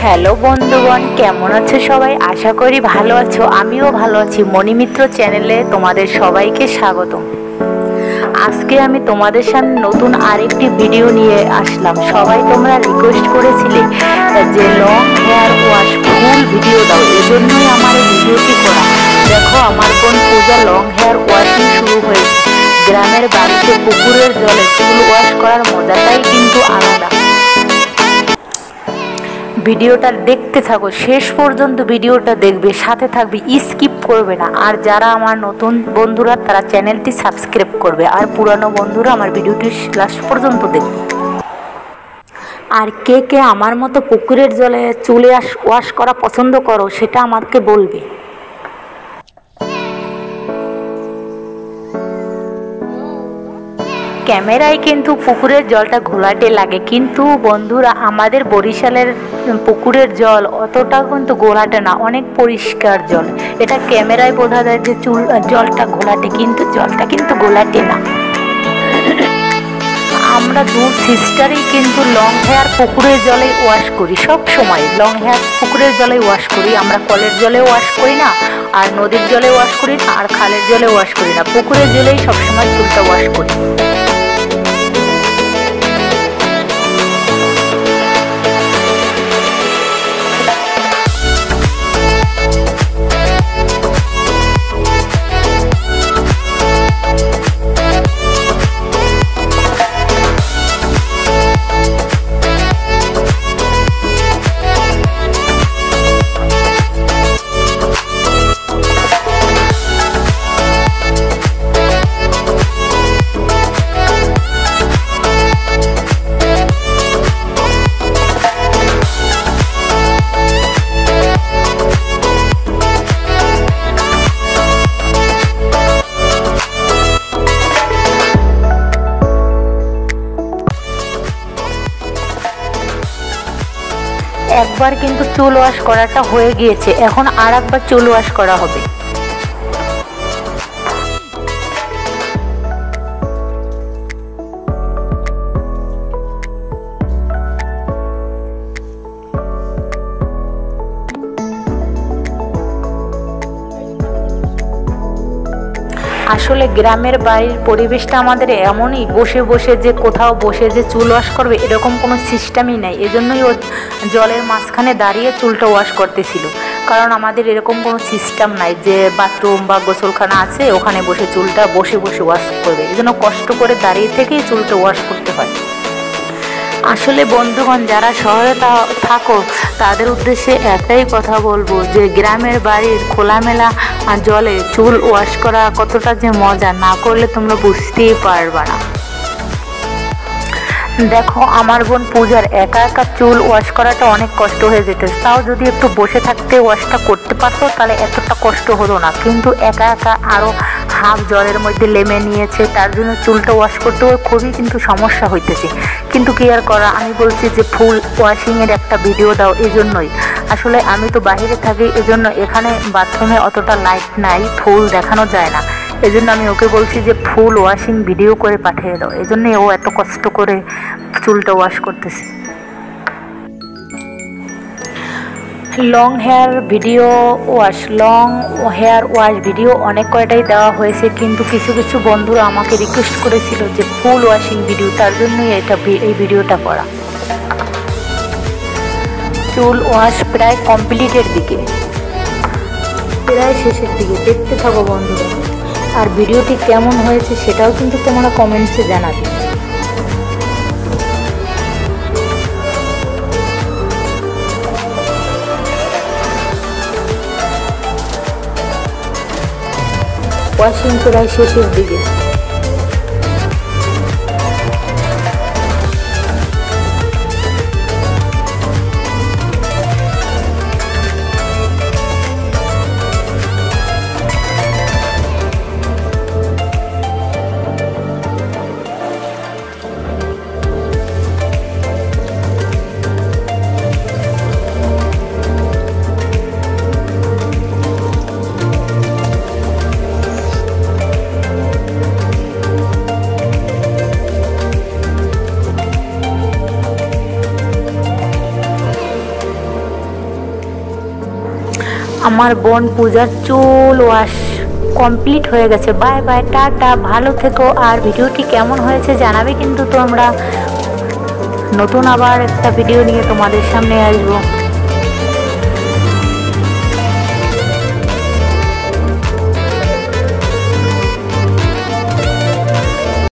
Hello বন্ধুগণ, কেমন আছো সবাই? আশা করি ভালো আছো। আমিও ভালো আছি। মণিমিত্র চ্যানেলে তোমাদের সবাইকে স্বাগত। আজকে আমি তোমাদের সামনে নতুন আরেকটি ভিডিও নিয়ে আসলাম। সবাই তোমরা রিকোয়েস্ট করেছিলে যে long hair wash full video দাও, এজন্যই আমার এই ভিডিওটি করা। দেখো, আমার বোন পূজা লং হেয়ার ওয়াশিং শুরু হয়েছে। গ্রামের বাড়িতে পুকুরের জলে চুল ওয়াশ করার মজাটাই কিন্তু আলাদা। ভিডিওটা দেখতে থাকো, শেষ পর্যন্ত ভিডিওটা দেখবে, সাথে থাকবে, স্কিপ করবে না। আর যারা আমার নতুন বন্ধুরা তারা চ্যানেলটি সাবস্ক্রাইব করবে, আর পুরানো বন্ধুরা আমার ভিডিওটি লাস্ট পর্যন্ত দেখবে। আর কে কে আমার মতো পুকুরের জলে চুল ওয়াশ করা পছন্দ করো সেটা আমাকে বলবে। ক্যামেরায় কিন্তু পুকুরের জলটা ঘোলাটে লাগে, কিন্তু বন্ধুরা আমাদের বরিশালের পুকুরের জল অতটা কিন্তু ঘোলাটে না, অনেক পরিষ্কার জল। এটা ক্যামেরায় বোঝা যায় যে জলটা ঘোলাটে, কিন্তু জলটা কিন্তু ঘোলাটে না। আমরা দু সিস্টারই কিন্তু লং হেয়ার পুকুরের জলে ওয়াশ করি, সব সময় লং হেয়ার পুকুরের জলে ওয়াশ করি। আমরা কলের জলে ওয়াশ করি না, আর নদীর জলে ওয়াশ করি না, আর খালের জলে ওয়াশ করি না, পুকুরের জলেই সবসময় চুলটা ওয়াশ করি। একবার কিন্তু চুল ওয়াশ করাটা হয়ে গিয়েছে, এখন আর একবার চুল ওয়াশ করা হবে। আসলে গ্রামের বাড়ির পরিবেশটা আমাদের এমনই, বসে বসে যে কোথাও বসে যে চুল ওয়াশ করবে এরকম কোনো সিস্টেমই নাই। এজন্যই ও জলের মাঝখানে দাঁড়িয়ে চুলটা ওয়াশ করতেছিল, কারণ আমাদের এরকম কোনো সিস্টেম নাই যে বাথরুম বা গোসলখানা আছে ওখানে বসে চুলটা বসে বসে ওয়াশ করবে। এজন্য কষ্ট করে দাঁড়িয়ে থেকেই চুলটা ওয়াশ করতে হয়। আসলে বন্ধুগণ, যারা শহরে থাকো তাদের উদ্দেশ্যে একটাই কথা বলবো যে গ্রামের বাড়ির খোলামেলা জলে চুল ওয়াশ করা কতটা যে মজা, না করলে তোমরা বুঝতেই পারবে না। দেখো, আমার বোন পূজার একা একা চুল ওয়াশ করাটা অনেক কষ্ট হয়ে যেত। তাও যদি একটু বসে থাকতে ওয়াশটা করতে পারতো তাহলে এতটা কষ্ট হতো না, কিন্তু একা একা আরও হাফ জলের মধ্যে লেমে নিয়েছে, তার জন্য চুলটা ওয়াশ করতে খুবই কিন্তু সমস্যা হইতেছে। কিন্তু কি আর করা, আমি বলছি যে ফুল ওয়াশিংয়ের একটা ভিডিও দাও, এই জন্যই। আসলে আমি তো বাইরে থাকি, এজন্য এখানে বাথরুমে অতটা লাইট নাই, ফুল দেখানো যায় না। এজন্য আমি ওকে বলছি যে ফুল ওয়াশিং ভিডিও করে পাঠিয়ে দাও, এজন্যই ও এত কষ্ট করে চুলটা ওয়াশ করতেছে। লং হেয়ার ওয়াশ ভিডিও অনেক কয়টাই দেওয়া হয়েছে, কিন্তু কিছু কিছু বন্ধুরা আমাকে রিকোয়েস্ট করেছিল যে ফুল ওয়াশিং ভিডিও, তার জন্যই এই ভিডিওটা করা। চুল ওয়াশ প্রায় কমপ্লিটের দিকে, প্রায় শেষের দিকে। দেখতে থাকো বন্ধুরা, আর ভিডিওটি কেমন হয়েছে সেটাও কিন্তু তোমরা কমেন্টসে জানাবে। ওয়াশিং প্রায় শেষের দিকে। আমার বোন পূজার চুল ওয়াশ কমপ্লিট হয়ে গেছে। বাই বাই, টাটা, ভালো থেকো। আর ভিডিওটি কেমন হয়েছে জানাবে কিন্তু তোমরা। নতুন আবার একটা ভিডিও নিয়ে তোমাদের সামনে আসবো।